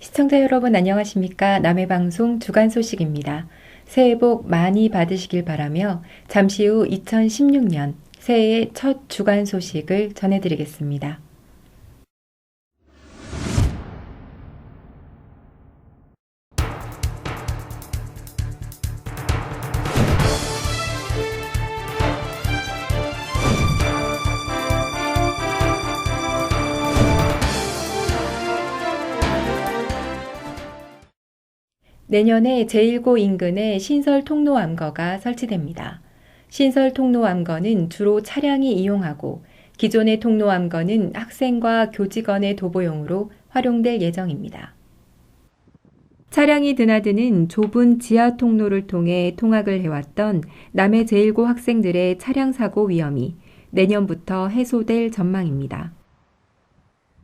시청자 여러분 안녕하십니까? 남해 방송 주간 소식입니다. 새해 복 많이 받으시길 바라며 잠시 후 2016년 새해의 첫 주간 소식을 전해드리겠습니다. 내년에 제1고 인근에 신설 통로암거가 설치됩니다. 신설 통로암거는 주로 차량이 이용하고 기존의 통로암거는 학생과 교직원의 도보용으로 활용될 예정입니다. 차량이 드나드는 좁은 지하 통로를 통해 통학을 해왔던 남해 제1고 학생들의 차량 사고 위험이 내년부터 해소될 전망입니다.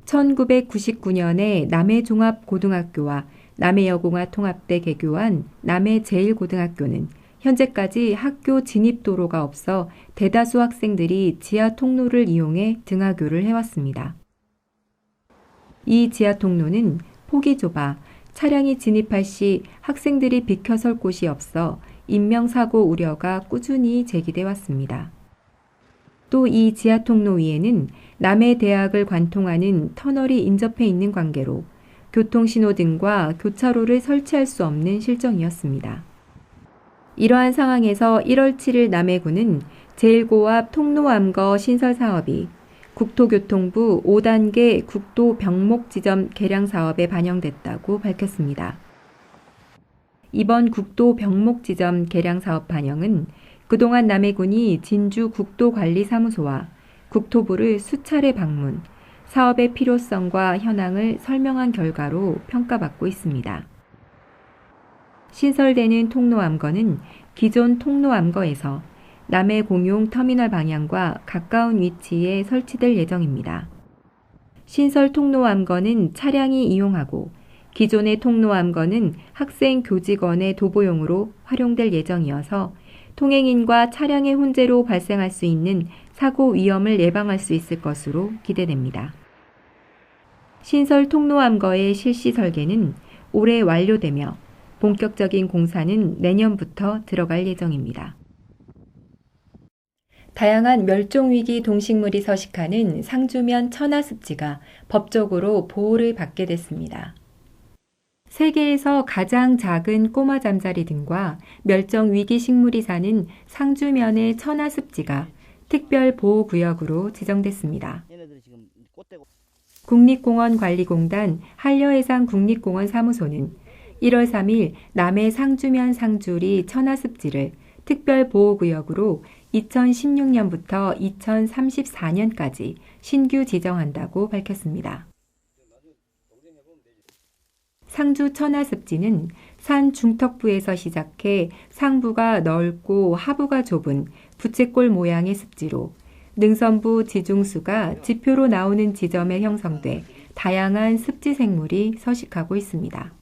1999년에 남해종합고등학교와 남해여공화 통합대 개교한 남해제일고등학교는 현재까지 학교 진입도로가 없어 대다수 학생들이 지하 통로를 이용해 등하교를 해왔습니다. 이 지하 통로는 폭이 좁아 차량이 진입할 시 학생들이 비켜설 곳이 없어 인명사고 우려가 꾸준히 제기돼 왔습니다. 또 이 지하 통로 위에는 남해대학을 관통하는 터널이 인접해 있는 관계로 교통신호등과 교차로를 설치할 수 없는 실정이었습니다. 이러한 상황에서 1월 7일 남해군은 제1고 앞 통로암거 신설 사업이 국토교통부 5단계 국도 병목 지점 개량 사업에 반영됐다고 밝혔습니다. 이번 국도 병목 지점 개량 사업 반영은 그동안 남해군이 진주 국도관리사무소와 국토부를 수차례 방문, 사업의 필요성과 현황을 설명한 결과로 평가받고 있습니다. 신설되는 통로암거는 기존 통로암거에서 남해 공용 터미널 방향과 가까운 위치에 설치될 예정입니다. 신설 통로암거는 차량이 이용하고 기존의 통로암거는 학생 교직원의 도보용으로 활용될 예정이어서 통행인과 차량의 혼재로 발생할 수 있는 사고 위험을 예방할 수 있을 것으로 기대됩니다. 신설 통로암거의 실시 설계는 올해 완료되며 본격적인 공사는 내년부터 들어갈 예정입니다. 다양한 멸종위기 동식물이 서식하는 상주면 천하습지가 법적으로 보호를 받게 됐습니다. 세계에서 가장 작은 꼬마 잠자리 등과 멸종위기 식물이 사는 상주면의 천하습지가 특별보호구역으로 지정됐습니다. 국립공원관리공단 한려해상 국립공원 사무소는 1월 3일 남해 상주면 상주리 천하습지를 특별보호구역으로 2016년부터 2034년까지 신규 지정한다고 밝혔습니다. 상주 천하습지는 산 중턱부에서 시작해 상부가 넓고 하부가 좁은 부채꼴 모양의 습지로 능선부 지중수가 지표로 나오는 지점에 형성돼 다양한 습지 생물이 서식하고 있습니다.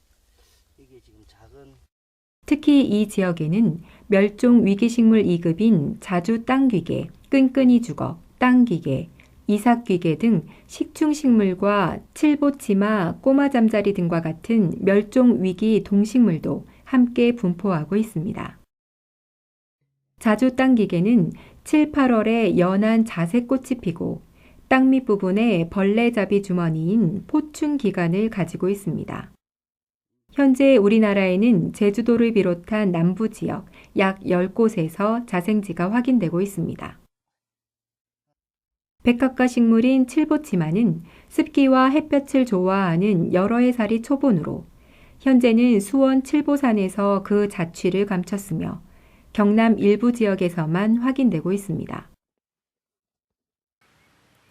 특히 이 지역에는 멸종 위기식물 2급인 자주 땅귀개, 끈끈이 죽어, 땅귀개, 이삭귀개 등 식충식물과 칠보치마, 꼬마잠자리 등과 같은 멸종위기 동식물도 함께 분포하고 있습니다. 자주 땅귀개는 7, 8월에 연한 자색꽃이 피고 땅 밑부분에 벌레잡이 주머니인 포춘기관을 가지고 있습니다. 현재 우리나라에는 제주도를 비롯한 남부지역 약 10곳에서 자생지가 확인되고 있습니다. 백합과 식물인 칠보치마는 습기와 햇볕을 좋아하는 여러 해살이 초본으로 현재는 수원 칠보산에서 그 자취를 감췄으며 경남 일부 지역에서만 확인되고 있습니다.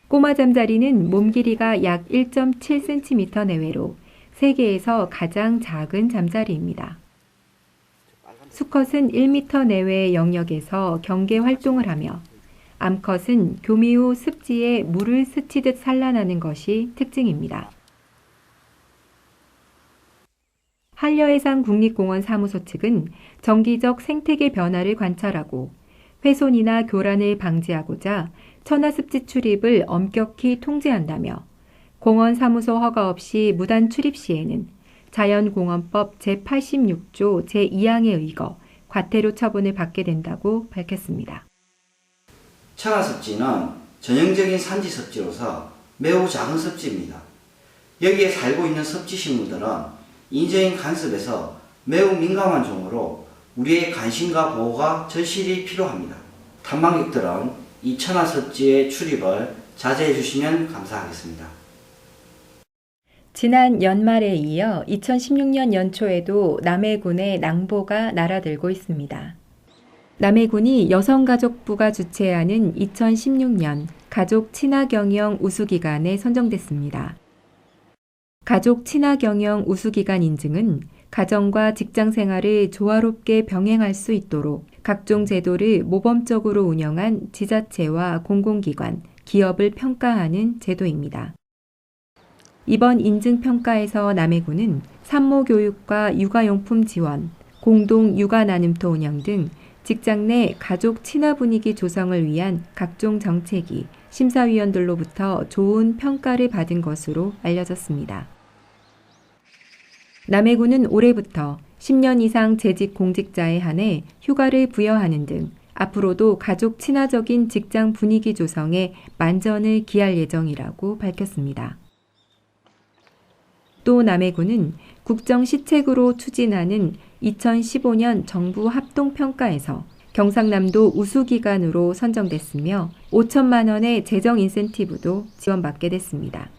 꼬마잠자리는 몸 길이가 약 1.7cm 내외로 세계에서 가장 작은 잠자리입니다. 수컷은 1m 내외의 영역에서 경계 활동을 하며 암컷은 교미 후 습지에 물을 스치듯 산란하는 것이 특징입니다. 한려해상 국립공원 사무소 측은 정기적 생태계 변화를 관찰하고 훼손이나 교란을 방지하고자 천하습지 출입을 엄격히 통제한다며 공원 사무소 허가 없이 무단 출입 시에는 자연공원법 제86조 제2항에 의거 과태료 처분을 받게 된다고 밝혔습니다. 천하섭지는 전형적인 산지 섭지로서 매우 작은 섭지입니다. 여기에 살고 있는 섭지 식물들은 인조인 간섭에서 매우 민감한 종으로 우리의 관심과 보호가 절실히 필요합니다. 탐방객들은 이 천하섭지의 출입을 자제해 주시면 감사하겠습니다. 지난 연말에 이어 2016년 연초에도 남해군의 낭보가 날아들고 있습니다. 남해군이 여성가족부가 주최하는 2016년 가족 친화경영 우수기간에 선정됐습니다. 가족 친화경영 우수기간 인증은 가정과 직장 생활을 조화롭게 병행할 수 있도록 각종 제도를 모범적으로 운영한 지자체와 공공기관, 기업을 평가하는 제도입니다. 이번 인증평가에서 남해군은 산모교육과 육아용품 지원, 공동 육아나눔터 운영 등 직장 내 가족 친화 분위기 조성을 위한 각종 정책이 심사위원들로부터 좋은 평가를 받은 것으로 알려졌습니다. 남해군은 올해부터 10년 이상 재직 공직자에 한해 휴가를 부여하는 등 앞으로도 가족 친화적인 직장 분위기 조성에 만전을 기할 예정이라고 밝혔습니다. 또 남해군은 국정시책으로 추진하는 2015년 정부 합동평가에서 경상남도 우수기관으로 선정됐으며 5천만 원의 재정 인센티브도 지원받게 됐습니다.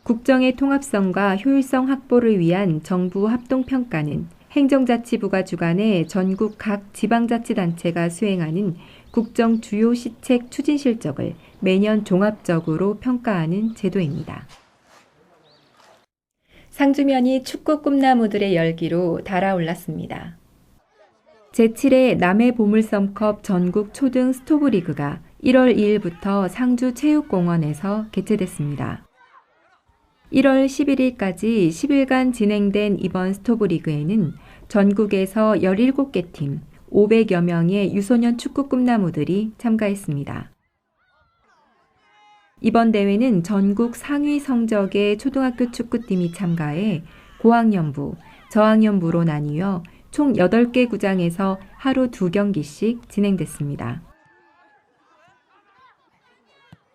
국정의 통합성과 효율성 확보를 위한 정부 합동평가는 행정자치부가 주관해 전국 각 지방자치단체가 수행하는 국정 주요 시책 추진 실적을 매년 종합적으로 평가하는 제도입니다. 상주면이 축구 꿈나무들의 열기로 달아올랐습니다. 제7회 남해보물섬컵 전국 초등 스토브리그가 1월 2일부터 상주 체육공원에서 개최됐습니다. 1월 11일까지 10일간 진행된 이번 스토브리그에는 전국에서 17개 팀, 500여 명의 유소년 축구 꿈나무들이 참가했습니다. 이번 대회는 전국 상위 성적의 초등학교 축구팀이 참가해 고학년부, 저학년부로 나뉘어 총 8개 구장에서 하루 2경기씩 진행됐습니다.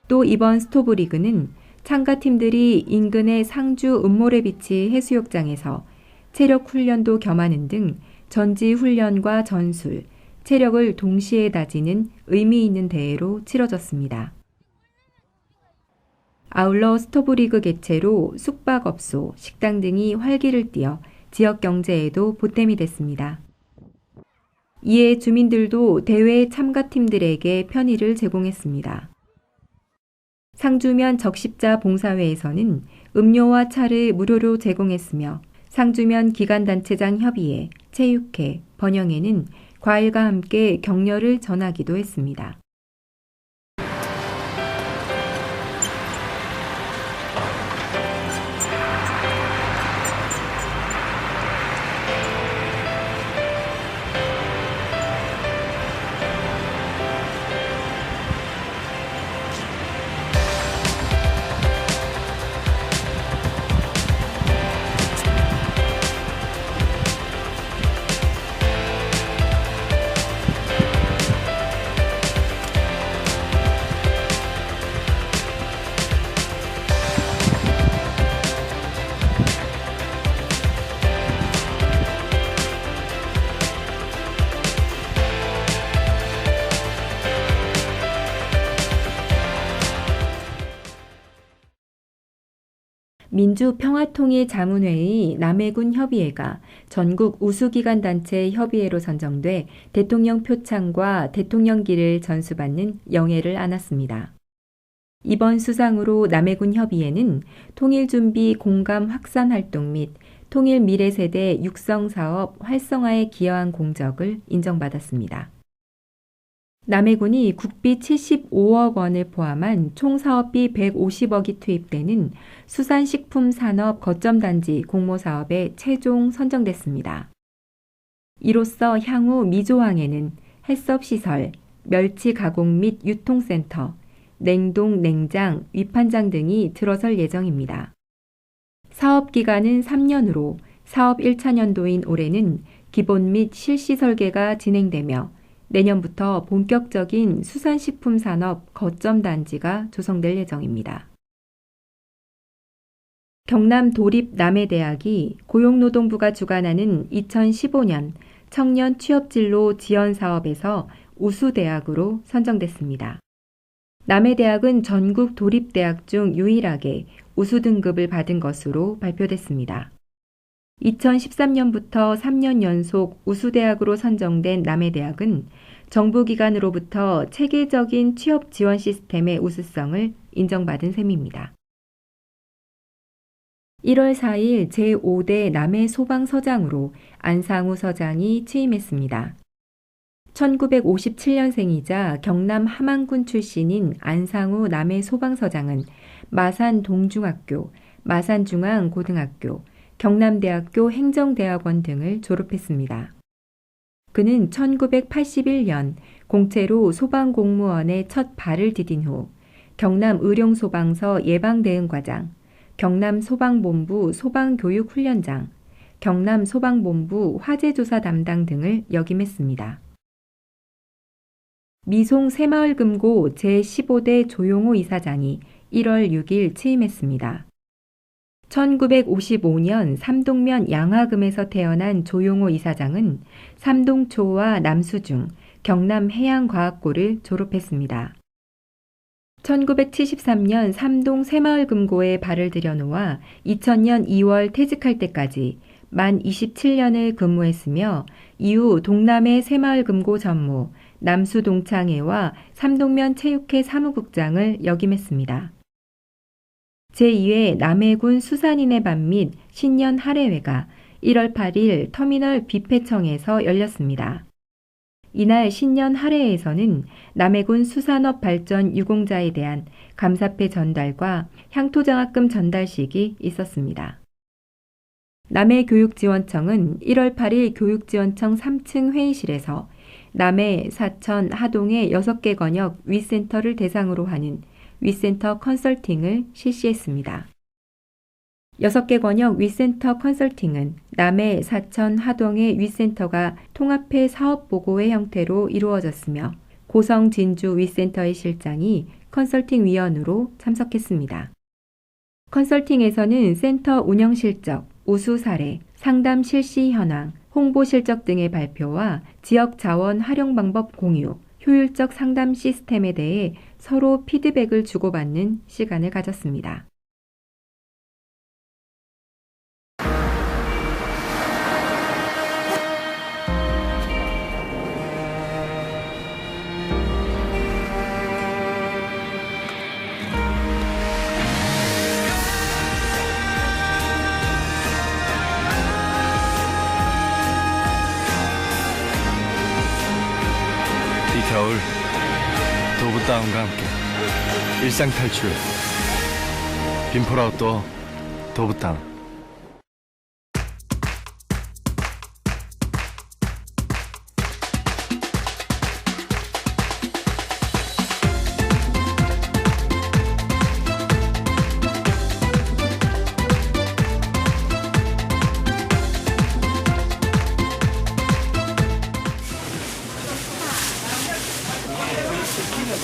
또 이번 스토브리그는 참가팀들이 인근의 상주 음모래비치 해수욕장에서 체력 훈련도 겸하는 등 전지 훈련과 전술, 체력을 동시에 다지는 의미 있는 대회로 치러졌습니다. 아울러 스토브리그 개최로 숙박업소, 식당 등이 활기를 띠어 지역 경제에도 보탬이 됐습니다. 이에 주민들도 대회 참가팀들에게 편의를 제공했습니다. 상주면 적십자 봉사회에서는 음료와 차를 무료로 제공했으며 상주면 기간단체장 협의회, 체육회, 번영회는 과일과 함께 격려를 전하기도 했습니다. 민주평화통일자문회의 남해군 협의회가 전국 우수기관단체 협의회로 선정돼 대통령 표창과 대통령기를 전수받는 영예를 안았습니다. 이번 수상으로 남해군 협의회는 통일준비 공감 확산 활동 및 통일 미래세대 육성사업 활성화에 기여한 공적을 인정받았습니다. 남해군이 국비 75억 원을 포함한 총 사업비 150억이 투입되는 수산식품산업 거점단지 공모사업에 최종 선정됐습니다. 이로써 향후 미조항에는 해썹시설, 멸치 가공 및 유통센터, 냉동, 냉장, 위판장 등이 들어설 예정입니다. 사업 기간은 3년으로 사업 1차년도인 올해는 기본 및 실시 설계가 진행되며 내년부터 본격적인 수산식품 산업 거점 단지가 조성될 예정입니다. 경남 도립 남해대학이 고용노동부가 주관하는 2015년 청년 취업진로 지원 사업에서 우수대학으로 선정됐습니다. 남해대학은 전국 도립대학 중 유일하게 우수 등급을 받은 것으로 발표됐습니다. 2013년부터 3년 연속 우수대학으로 선정된 남해대학은 정부기관으로부터 체계적인 취업 지원 시스템의 우수성을 인정받은 셈입니다. 1월 4일 제5대 남해소방서장으로 안상우 서장이 취임했습니다. 1957년생이자 경남 함안군 출신인 안상우 남해소방서장은 마산 동중학교, 마산중앙고등학교, 경남대학교 행정대학원 등을 졸업했습니다. 그는 1981년 공채로 소방공무원에 첫 발을 디딘 후 경남의룡소방서 예방대응과장, 경남소방본부 소방교육훈련장, 경남소방본부 화재조사 담당 등을 역임했습니다. 미송 새마을금고 제15대 조용호 이사장이 1월 6일 취임했습니다. 1955년 삼동면 양화금에서 태어난 조용호 이사장은 삼동초와 남수중, 경남해양과학고를 졸업했습니다. 1973년 삼동 새마을금고에 발을 들여놓아 2000년 2월 퇴직할 때까지 만 27년을 근무했으며 이후 동남해 새마을금고 전무, 남수동창회와 삼동면 체육회 사무국장을 역임했습니다. 제2회 남해군 수산인의 밤 및 신년 할애회가 1월 8일 터미널 뷔페청에서 열렸습니다. 이날 신년 할애회에서는 남해군 수산업 발전 유공자에 대한 감사패 전달과 향토장학금 전달식이 있었습니다. 남해교육지원청은 1월 8일 교육지원청 3층 회의실에서 남해, 사천, 하동의 6개 권역 위센터를 대상으로 하는 위센터 컨설팅을 실시했습니다. 6개 권역 위센터 컨설팅은 남해, 사천, 하동의 위센터가 통합해 사업보고회 형태로 이루어졌으며 고성, 진주 위센터의 실장이 컨설팅 위원으로 참석했습니다. 컨설팅에서는 센터 운영 실적, 우수 사례, 상담 실시 현황, 홍보 실적 등의 발표와 지역 자원 활용 방법 공유, 효율적 상담 시스템에 대해 서로 피드백을 주고받는 시간을 가졌습니다. 이 겨울 도브다운과 함께 일상 탈출 빈폴 아웃도어 도브다운.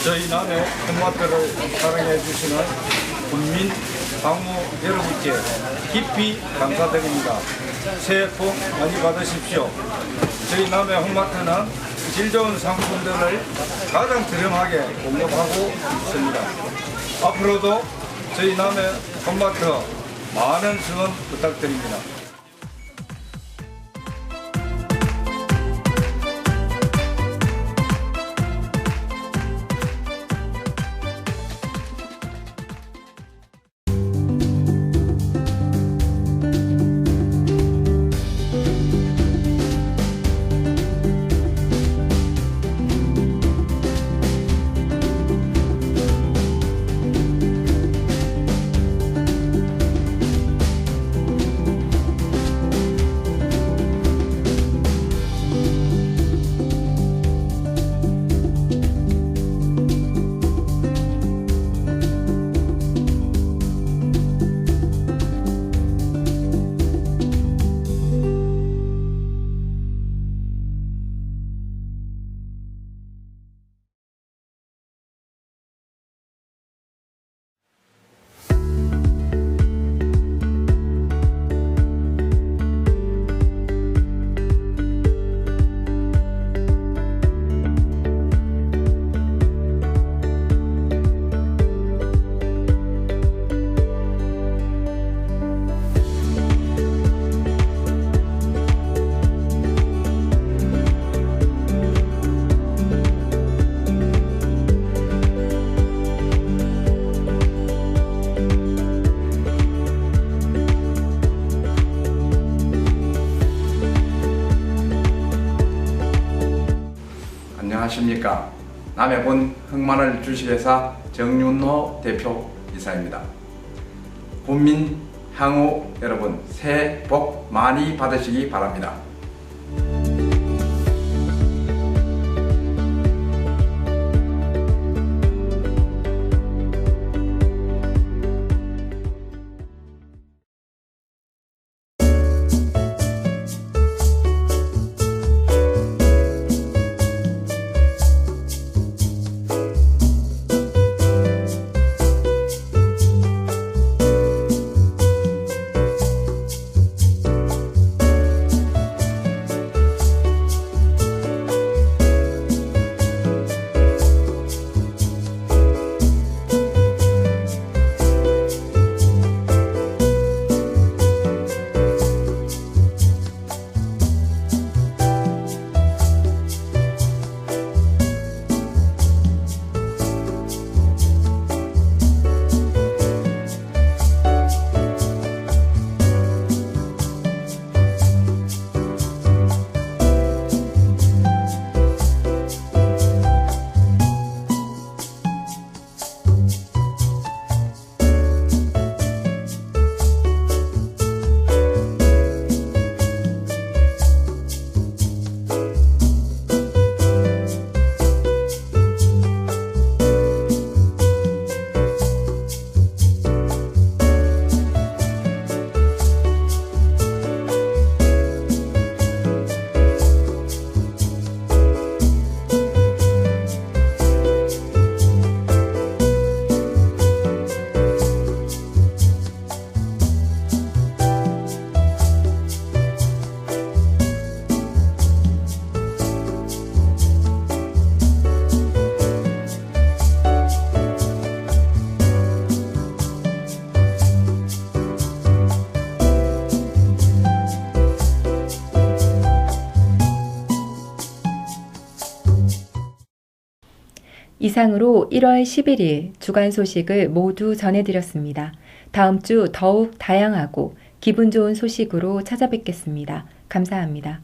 저희 남해 토마토를 사랑해 주시는 국민 방문 여러분께 깊이 감사드립니다. 새해 복 많이 받으십시오. 저희 남해 홈마트는 질 좋은 상품들을 가장 저렴하게 공급하고 있습니다. 앞으로도 저희 남해 홈마트 많은 지원 부탁드립니다. 안녕하십니까. 남해군 흑마늘 주식회사 정윤호 대표이사입니다. 국민 향후 여러분 새해 복 많이 받으시기 바랍니다. 이상으로 1월 11일 주간 소식을 모두 전해드렸습니다. 다음 주 더욱 다양하고 기분 좋은 소식으로 찾아뵙겠습니다. 감사합니다.